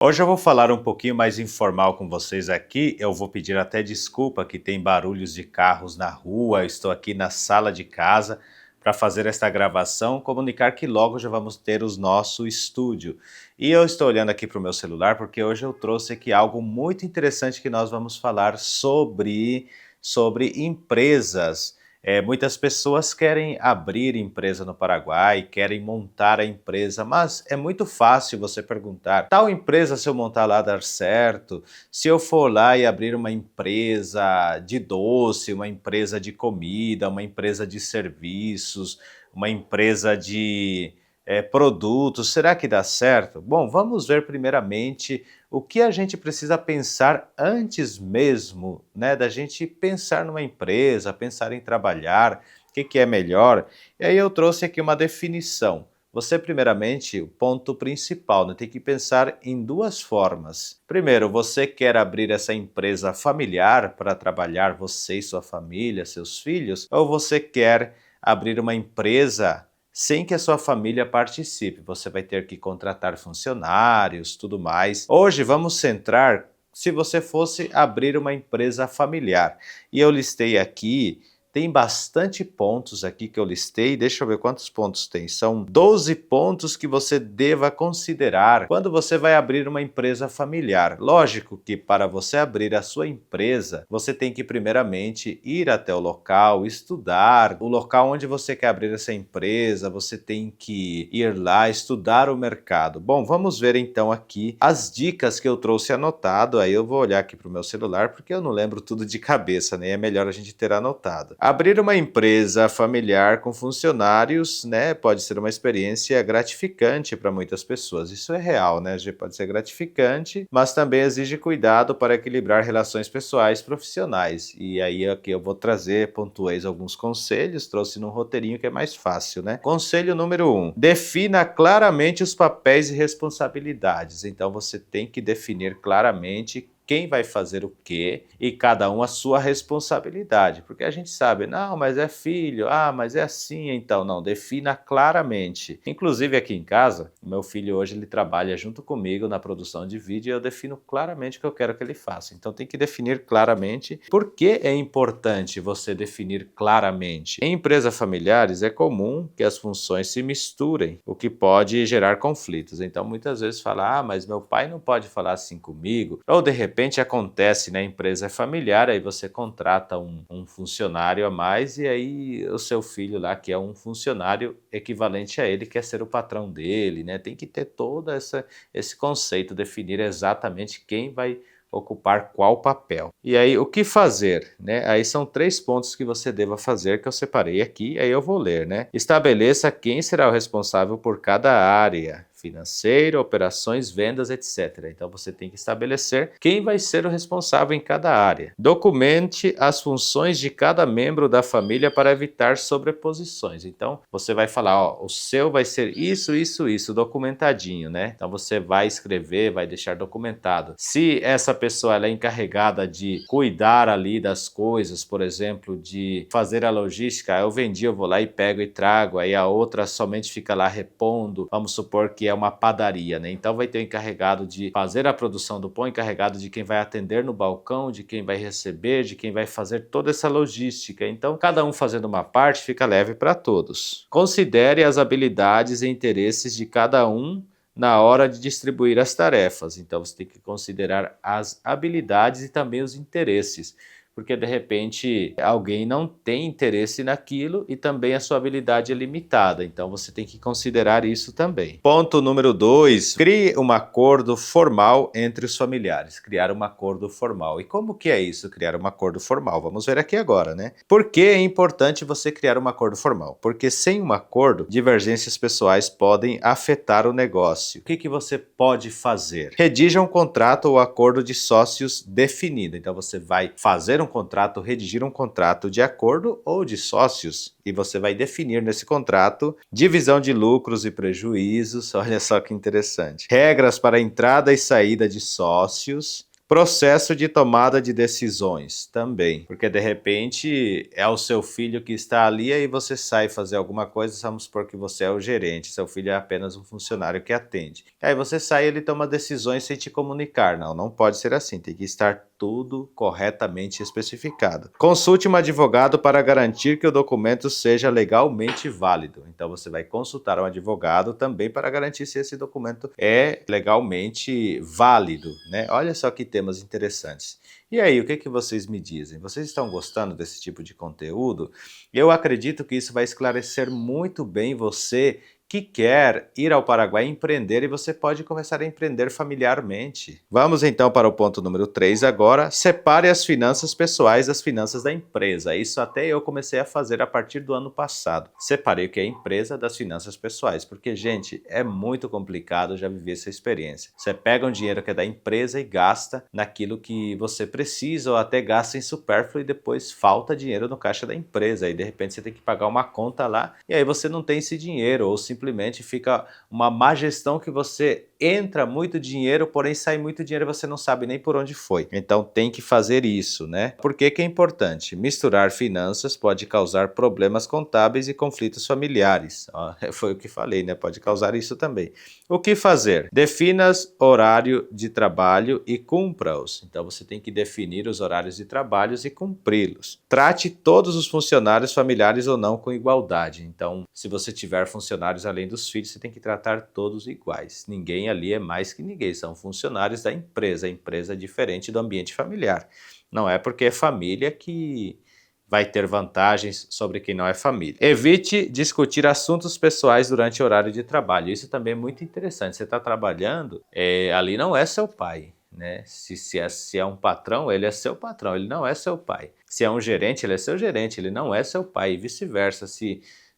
Hoje eu vou falar um pouquinho mais informal com vocês aqui. Eu vou pedir até desculpa que tem barulhos de carros na rua. Eu estou aqui na sala de casa para fazer esta gravação. Comunicar que logo já vamos ter o nosso estúdio. E eu estou olhando aqui para o meu celular porque hoje eu trouxe aqui algo muito interessante que nós vamos falar sobre empresas. Muitas pessoas querem abrir empresa no Paraguai, querem montar a empresa, mas é muito fácil você perguntar: tal empresa, se eu montar lá, dar certo? Se eu for lá e abrir uma empresa de doce, uma empresa de comida, uma empresa de serviços, uma empresa de produtos, será que dá certo? Bom, vamos ver primeiramente o que a gente precisa pensar antes mesmo, né, da gente pensar numa empresa, pensar em trabalhar, o que é melhor. E aí eu trouxe aqui uma definição. Você, primeiramente, o ponto principal, né, tem que pensar em duas formas. Primeiro, você quer abrir essa empresa familiar para trabalhar você e sua família, seus filhos, ou você quer abrir uma empresa sem que a sua família participe? Você vai ter que contratar funcionários, tudo mais. Hoje vamos centrar se você fosse abrir uma empresa familiar. E eu listei aqui, tem bastante pontos aqui que eu listei, deixa eu ver quantos pontos tem. São 12 pontos que você deva considerar quando você vai abrir uma empresa familiar. Lógico que para você abrir a sua empresa, você tem que primeiramente ir até o local, estudar o local onde você quer abrir essa empresa, você tem que ir lá, estudar o mercado. Bom, vamos ver então aqui as dicas que eu trouxe anotado. Aí eu vou olhar aqui para o meu celular porque eu não lembro tudo de cabeça, né? É melhor a gente ter anotado. Abrir uma empresa familiar com funcionários, né, pode ser uma experiência gratificante para muitas pessoas. Isso é real, né? Pode ser gratificante, mas também exige cuidado para equilibrar relações pessoais e profissionais. E aí aqui eu vou trazer, pontuei alguns conselhos, trouxe num roteirinho que é mais fácil, né? Conselho número 1: defina claramente os papéis e responsabilidades. Então você tem que definir claramente quem vai fazer o quê e cada um a sua responsabilidade, porque a gente sabe, não, mas é filho, mas é assim, então não, defina claramente. Inclusive aqui em casa, o meu filho hoje ele trabalha junto comigo na produção de vídeo e eu defino claramente o que eu quero que ele faça, então tem que definir claramente. Por que é importante você definir claramente? Em empresas familiares é comum que as funções se misturem, o que pode gerar conflitos, então muitas vezes fala, mas meu pai não pode falar assim comigo, ou de repente acontece, né, a empresa é familiar, aí você contrata um funcionário a mais e aí o seu filho lá, que é um funcionário equivalente a ele, quer ser o patrão dele, né? Tem que ter todo esse conceito, definir exatamente quem vai ocupar qual papel. E aí, o que fazer, né? Aí são 3 pontos que você deva fazer, que eu separei aqui, aí eu vou ler, né? Estabeleça quem será o responsável por cada área: financeiro, operações, vendas, etc. Então você tem que estabelecer quem vai ser o responsável em cada área. Documente as funções de cada membro da família para evitar sobreposições. Então você vai falar, ó, o seu vai ser isso, isso, isso, documentadinho, né? Então você vai escrever, vai deixar documentado. Se essa pessoa ela é encarregada de cuidar ali das coisas, por exemplo, de fazer a logística, eu vendi, eu vou lá e pego e trago, aí a outra somente fica lá repondo, vamos supor que é uma padaria, né? Então vai ter o encarregado de fazer a produção do pão, encarregado de quem vai atender no balcão, de quem vai receber, de quem vai fazer toda essa logística. Então, cada um fazendo uma parte fica leve para todos. Considere as habilidades e interesses de cada um na hora de distribuir as tarefas. Então, você tem que considerar as habilidades e também os interesses, porque de repente alguém não tem interesse naquilo e também a sua habilidade é limitada, então você tem que considerar isso também. Ponto número 2, crie um acordo formal entre os familiares, criar um acordo formal. E como que é isso, criar um acordo formal? Vamos ver aqui agora, né? Por que é importante você criar um acordo formal? Porque sem um acordo, divergências pessoais podem afetar o negócio. O que você pode fazer? Redija um contrato ou acordo de sócios definido. Então você vai fazer um contrato, redigir um contrato de acordo ou de sócios e você vai definir nesse contrato divisão de lucros e prejuízos, olha só que interessante. Regras para entrada e saída de sócios, Processo de tomada de decisões também, porque de repente é o seu filho que está ali e aí você sai fazer alguma coisa, vamos supor que você é o gerente, seu filho é apenas um funcionário que atende. Aí você sai e ele toma decisões sem te comunicar. Não, não pode ser assim, tem que estar tudo corretamente especificado. Consulte um advogado para garantir que o documento seja legalmente válido. Então você vai consultar um advogado também para garantir se esse documento é legalmente válido, né? Olha só que temas interessantes. E aí, o que vocês me dizem? Vocês estão gostando desse tipo de conteúdo? Eu acredito que isso vai esclarecer muito bem você que quer ir ao Paraguai empreender, e você pode começar a empreender familiarmente. Vamos então para o ponto número 3 agora. Separe as finanças pessoais das finanças da empresa. Isso até eu comecei a fazer a partir do ano passado. Separei o que é empresa das finanças pessoais, porque, gente, é muito complicado, já vivi essa experiência. Você pega um dinheiro que é da empresa e gasta naquilo que você precisa, ou até gasta em supérfluo e depois falta dinheiro no caixa da empresa. Aí de repente você tem que pagar uma conta lá e aí você não tem esse dinheiro, ou simplesmente fica uma má gestão que você entra muito dinheiro, porém sai muito dinheiro e você não sabe nem por onde foi. Então tem que fazer isso, né? Por que que é importante? Misturar finanças pode causar problemas contábeis e conflitos familiares. Ó, foi o que falei, né? Pode causar isso também. O que fazer? Defina horário de trabalho e cumpra-os. Então você tem que definir os horários de trabalho e cumpri-los. Trate todos os funcionários, familiares ou não, com igualdade. Então, se você tiver funcionários além dos filhos, você tem que tratar todos iguais. Ninguém ali é mais que ninguém, são funcionários da empresa. A empresa é diferente do ambiente familiar. Não é porque é família que vai ter vantagens sobre quem não é família. Evite discutir assuntos pessoais durante o horário de trabalho. Isso também é muito interessante. Você está trabalhando, ali não é seu pai, né? Se é um patrão, ele é seu patrão, ele não é seu pai. Se é um gerente, ele é seu gerente, ele não é seu pai, e vice-versa.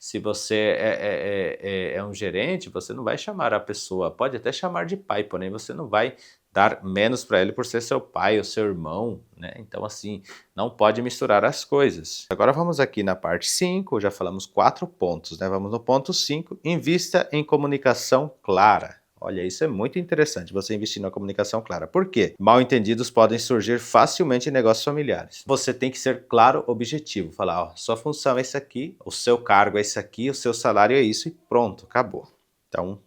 Se você é um gerente, você não vai chamar a pessoa, pode até chamar de pai, porém você não vai dar menos para ele por ser seu pai ou seu irmão, né? Então assim, não pode misturar as coisas. Agora vamos aqui na parte 5, já falamos 4 pontos, né? Vamos no ponto 5, invista em comunicação clara. Olha, isso é muito interessante, você investir na comunicação clara. Por quê? Mal-entendidos podem surgir facilmente em negócios familiares. Você tem que ser claro, objetivo. Falar, ó, sua função é isso aqui, o seu cargo é isso aqui, o seu salário é isso e pronto, acabou. Então,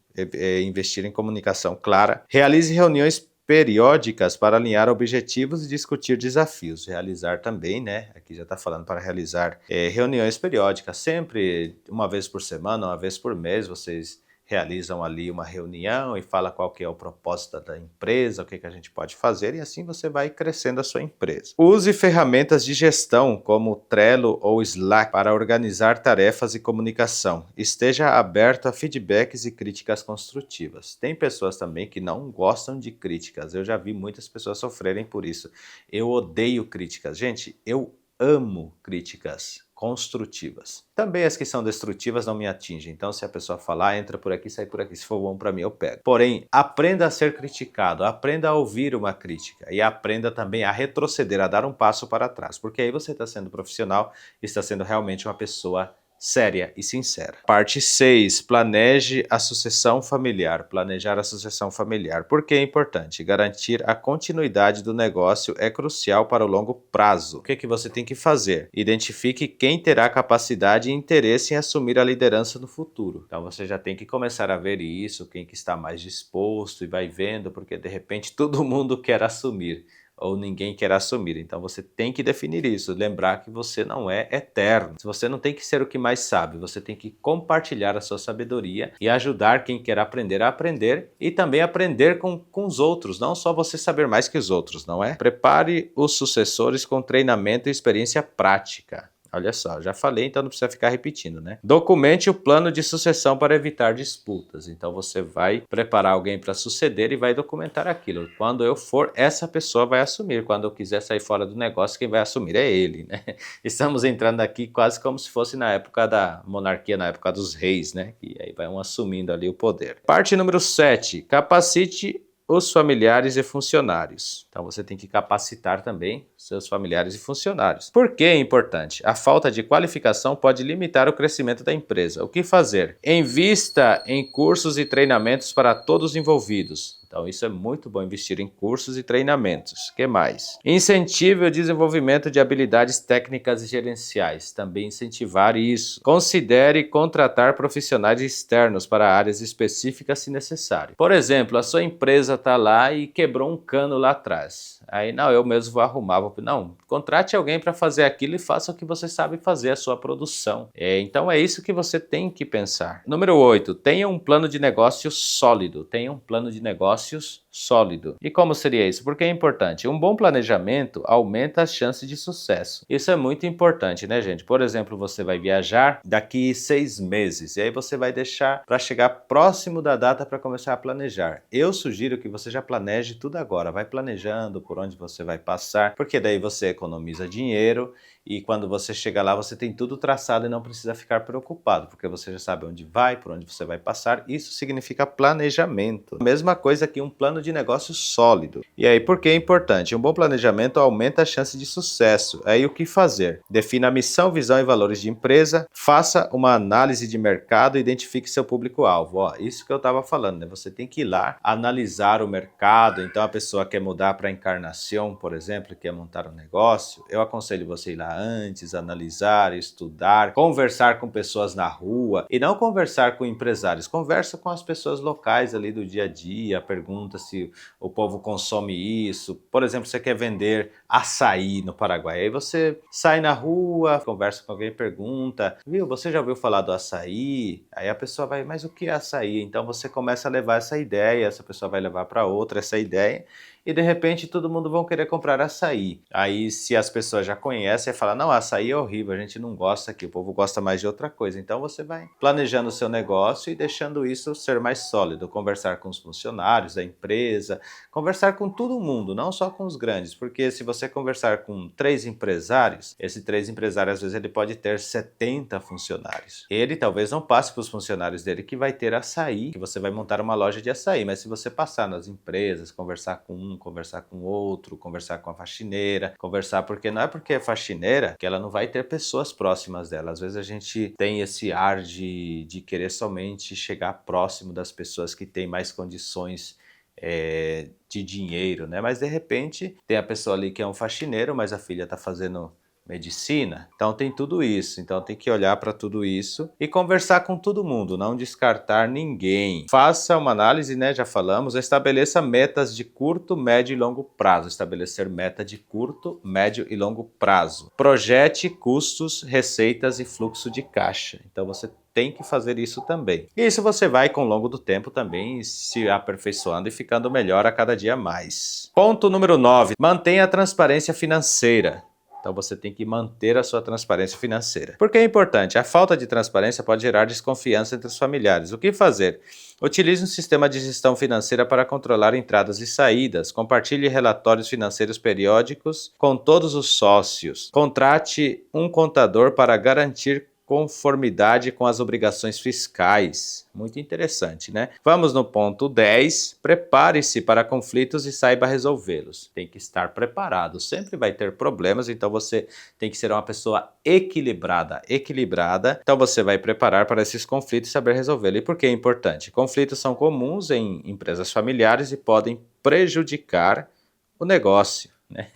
investir em comunicação clara. Realize reuniões periódicas para alinhar objetivos e discutir desafios. Realizar também, né? Aqui já está falando para realizar reuniões periódicas, sempre uma vez por semana, uma vez por mês, vocês realizam ali uma reunião e fala qual que é o propósito da empresa, o que a gente pode fazer, e assim você vai crescendo a sua empresa. Use ferramentas de gestão como Trello ou Slack para organizar tarefas e comunicação. Esteja aberto a feedbacks e críticas construtivas. Tem pessoas também que não gostam de críticas, eu já vi muitas pessoas sofrerem por isso. Eu odeio críticas. Gente, eu amo críticas construtivas. Também as que são destrutivas não me atingem. Então, se a pessoa falar, entra por aqui, sai por aqui. Se for bom para mim, eu pego. Porém, aprenda a ser criticado, aprenda a ouvir uma crítica e aprenda também a retroceder, a dar um passo para trás. Porque aí você está sendo profissional e está sendo realmente uma pessoa séria e sincera. Parte 6. Planeje a sucessão familiar. Planejar a sucessão familiar. Por que é importante? Garantir a continuidade do negócio é crucial para o longo prazo. O que você tem que fazer? Identifique quem terá capacidade e interesse em assumir a liderança no futuro. Então você já tem que começar a ver isso, quem que está mais disposto, e vai vendo, porque de repente todo mundo quer assumir, ou ninguém quer assumir. Então você tem que definir isso, lembrar que você não é eterno. Você não tem que ser o que mais sabe, você tem que compartilhar a sua sabedoria e ajudar quem quer aprender a aprender, e também aprender com os outros, não só você saber mais que os outros, não é? Prepare os sucessores com treinamento e experiência prática. Olha só, já falei, então não precisa ficar repetindo, né? Documente o plano de sucessão para evitar disputas. Então você vai preparar alguém para suceder e vai documentar aquilo. Quando eu for, essa pessoa vai assumir. Quando eu quiser sair fora do negócio, quem vai assumir é ele, né? Estamos entrando aqui quase como se fosse na época da monarquia, na época dos reis, né? E aí vai um assumindo ali o poder. Parte número 7. Capacite os familiares e funcionários. Então você tem que capacitar também seus familiares e funcionários. Por que é importante? A falta de qualificação pode limitar o crescimento da empresa. O que fazer? Invista em cursos e treinamentos para todos os envolvidos. Então isso é muito bom, investir em cursos e treinamentos. O que mais? Incentive o desenvolvimento de habilidades técnicas e gerenciais. Também incentivar isso. Considere contratar profissionais externos para áreas específicas se necessário. Por exemplo, a sua empresa está lá e quebrou um cano lá atrás. Aí, não, eu mesmo vou arrumar. Não, contrate alguém para fazer aquilo e faça o que você sabe fazer, a sua produção. Então é isso que você tem que pensar. Número 8, tenha um plano de negócios sólido. Tenha um plano de negócios sólido. E como seria isso? Porque é importante. Um bom planejamento aumenta as chances de sucesso. Isso é muito importante, né, gente? Por exemplo, você vai viajar daqui 6 meses e aí você vai deixar para chegar próximo da data para começar a planejar. Eu sugiro que você já planeje tudo agora. Vai planejando por onde você vai passar, porque daí você economiza dinheiro e quando você chega lá você tem tudo traçado e não precisa ficar preocupado, porque você já sabe onde vai, por onde você vai passar. Isso significa planejamento. A mesma coisa que um plano de negócio sólido. E aí, por que é importante? Um bom planejamento aumenta a chance de sucesso. Aí o que fazer? Defina a missão, visão e valores de empresa, faça uma análise de mercado e identifique seu público-alvo. Isso que eu estava falando, né? Você tem que ir lá, analisar o mercado. Então a pessoa quer mudar para Encarnação, por exemplo, quer montar um negócio, eu aconselho você ir lá antes, analisar, estudar, conversar com pessoas na rua e não conversar com empresários, conversa com as pessoas locais ali do dia a dia, pergunta se o povo consome isso. Por exemplo, você quer vender açaí no Paraguai, aí você sai na rua, conversa com alguém, pergunta, viu, você já ouviu falar do açaí? Aí a pessoa vai, mas o que é açaí? Então você começa a levar essa ideia, essa pessoa vai levar para outra essa ideia, e de repente todo mundo vai querer comprar açaí. Aí se as pessoas já conhecem, falam, não, açaí é horrível, a gente não gosta aqui, o povo gosta mais de outra coisa. Então você vai planejando o seu negócio e deixando isso ser mais sólido, conversar com os funcionários da empresa, conversar com todo mundo, não só com os grandes, porque se você conversar com 3 empresários, esse 3 empresários às vezes ele pode ter 70 funcionários. Ele talvez não passe para os funcionários dele que vai ter açaí, que você vai montar uma loja de açaí, mas se você passar nas empresas, conversar com um, conversar com outro, conversar com a faxineira, conversar, porque não é porque é faxineira que ela não vai ter pessoas próximas dela. Às vezes a gente tem esse ar de querer somente chegar próximo das pessoas que têm mais condições de dinheiro, né? Mas de repente tem a pessoa ali que é um faxineiro, mas a filha está fazendo medicina, então tem tudo isso, então tem que olhar para tudo isso e conversar com todo mundo, não descartar ninguém. Faça uma análise, né, já falamos, estabeleça metas de curto, médio e longo prazo, estabelecer meta de curto, médio e longo prazo. Projete custos, receitas e fluxo de caixa, então você tem que fazer isso também. E isso você vai, com o longo do tempo, também se aperfeiçoando e ficando melhor a cada dia mais. Ponto número 9. Mantenha a transparência financeira. Então você tem que manter a sua transparência financeira. Por que é importante? A falta de transparência pode gerar desconfiança entre os familiares. O que fazer? Utilize um sistema de gestão financeira para controlar entradas e saídas. Compartilhe relatórios financeiros periódicos com todos os sócios. Contrate um contador para garantir conformidade com as obrigações fiscais. Muito interessante, né? Vamos no ponto 10. Prepare-se para conflitos e saiba resolvê-los. Tem que estar preparado. Sempre vai ter problemas, então você tem que ser uma pessoa equilibrada. Então você vai preparar para esses conflitos e saber resolvê-los. E por que é importante? Conflitos são comuns em empresas familiares e podem prejudicar o negócio, né?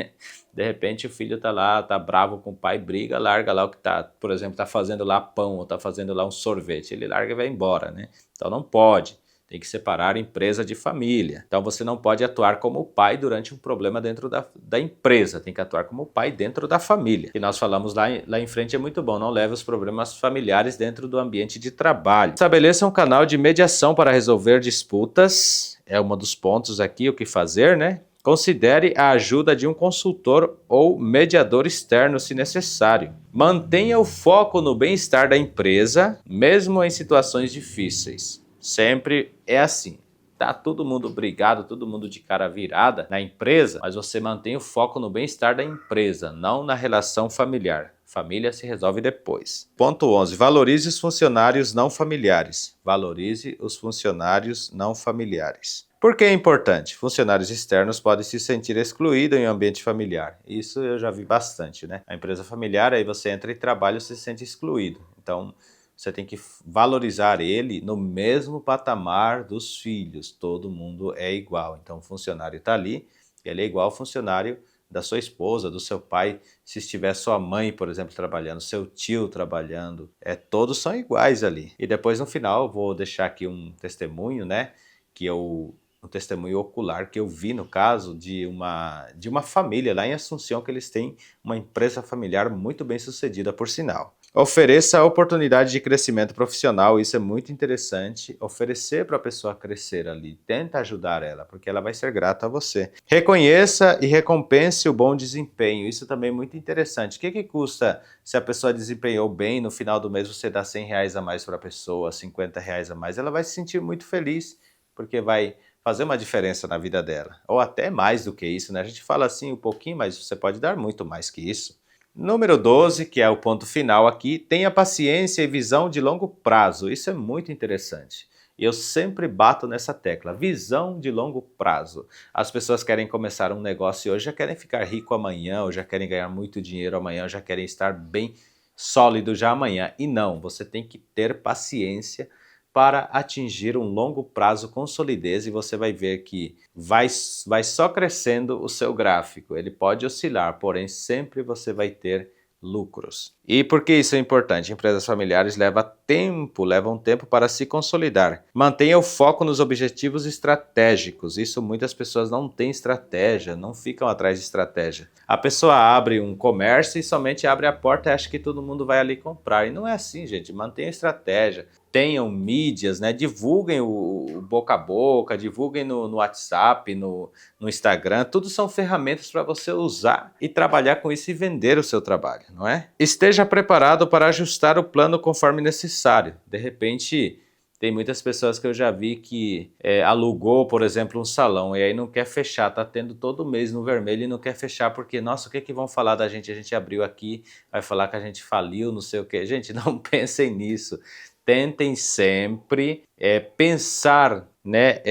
De repente o filho tá lá, tá bravo com o pai, briga, larga lá o que tá, por exemplo, tá fazendo lá pão ou tá fazendo lá um sorvete, ele larga e vai embora, né? Então não pode, tem que separar empresa de família. Então você não pode atuar como pai durante um problema dentro da empresa, tem que atuar como pai dentro da família. E nós falamos lá em frente é muito bom, não leve os problemas familiares dentro do ambiente de trabalho. Estabeleça um canal de mediação para resolver disputas, é um dos pontos aqui, o que fazer, né? Considere a ajuda de um consultor ou mediador externo se necessário. Mantenha o foco no bem-estar da empresa, mesmo em situações difíceis. Sempre é assim. Tá todo mundo brigado, todo mundo de cara virada na empresa, mas você mantém o foco no bem-estar da empresa, não na relação familiar. Família se resolve depois. Ponto 11. Valorize os funcionários não familiares. Valorize os funcionários não familiares. Por que é importante? Funcionários externos podem se sentir excluídos em um ambiente familiar. Isso eu já vi bastante, né? A empresa familiar, aí você entra e trabalha e se sente excluído. Então, você tem que valorizar ele no mesmo patamar dos filhos. Todo mundo é igual. Então o funcionário está ali, ele é igual ao funcionário da sua esposa, do seu pai, se estiver sua mãe, por exemplo, trabalhando, seu tio trabalhando, todos são iguais ali. E depois no final eu vou deixar aqui um testemunho, né, um testemunho ocular que eu vi no caso de uma família lá em Assunção, que eles têm uma empresa familiar muito bem sucedida, por sinal. Ofereça a oportunidade de crescimento profissional, isso é muito interessante. Oferecer para a pessoa crescer ali, tenta ajudar ela, porque ela vai ser grata a você. Reconheça e recompense o bom desempenho, isso também é muito interessante. O que custa se a pessoa desempenhou bem, no final do mês você dá R$100 a mais para a pessoa, R$50 a mais, ela vai se sentir muito feliz, porque vai fazer uma diferença na vida dela. Ou até mais do que isso, né? A gente fala assim um pouquinho, mas você pode dar muito mais que isso. Número 12, que é o ponto final aqui, tenha paciência e visão de longo prazo. Isso é muito interessante. E eu sempre bato nessa tecla, visão de longo prazo. As pessoas querem começar um negócio hoje, já querem ficar rico amanhã, ou já querem ganhar muito dinheiro amanhã, ou já querem estar bem sólido já amanhã. E não, você tem que ter paciência para atingir um longo prazo com solidez, e você vai ver que vai só crescendo o seu gráfico. Ele pode oscilar, porém sempre você vai ter lucros. E por que isso é importante? Empresas familiares levam tempo para se consolidar. Mantenha o foco nos objetivos estratégicos. Isso muitas pessoas não têm estratégia, não ficam atrás de estratégia. A pessoa abre um comércio e somente abre a porta e acha que todo mundo vai ali comprar. E não é assim, gente. Mantenha a estratégia. Tenham mídias, né? Divulguem o boca a boca, divulguem no WhatsApp, no Instagram. Tudo são ferramentas para você usar e trabalhar com isso e vender o seu trabalho, não é? Esteja preparado para ajustar o plano conforme necessário. De repente, tem muitas pessoas que eu já vi que alugou, por exemplo, um salão e aí não quer fechar, tá tendo todo mês no vermelho e não quer fechar porque, nossa, o que vão falar da gente? A gente abriu aqui, vai falar que a gente faliu, não sei o quê. Gente, não pensem nisso. Tentem sempre pensar, né,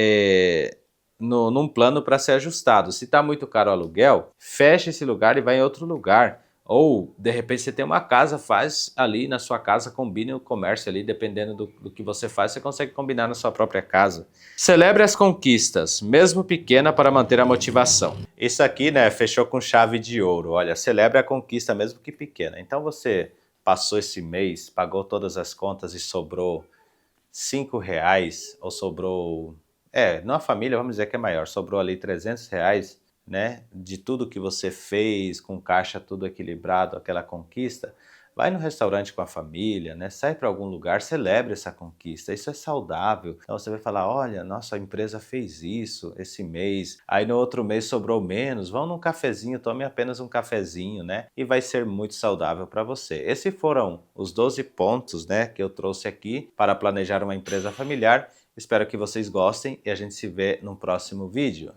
num plano para ser ajustado. Se está muito caro o aluguel, feche esse lugar e vai em outro lugar. Ou, de repente, você tem uma casa, faz ali na sua casa, combine o comércio ali, dependendo do que você faz, você consegue combinar na sua própria casa. Celebre as conquistas, mesmo pequena, para manter a motivação. Isso aqui, né, fechou com chave de ouro. Olha, celebre a conquista, mesmo que pequena. Então você passou esse mês, pagou todas as contas e sobrou R$5, ou sobrou... numa família, vamos dizer que é maior, sobrou ali R$300, né, de tudo que você fez, com caixa tudo equilibrado, aquela conquista, vai no restaurante com a família, né, sai para algum lugar, celebre essa conquista, isso é saudável. Então você vai falar, olha, nossa empresa fez isso esse mês, aí no outro mês sobrou menos, vão num cafezinho, tome apenas um cafezinho, né, e vai ser muito saudável para você. Esses foram os 12 pontos, né, que eu trouxe aqui para planejar uma empresa familiar. Espero que vocês gostem e a gente se vê no próximo vídeo.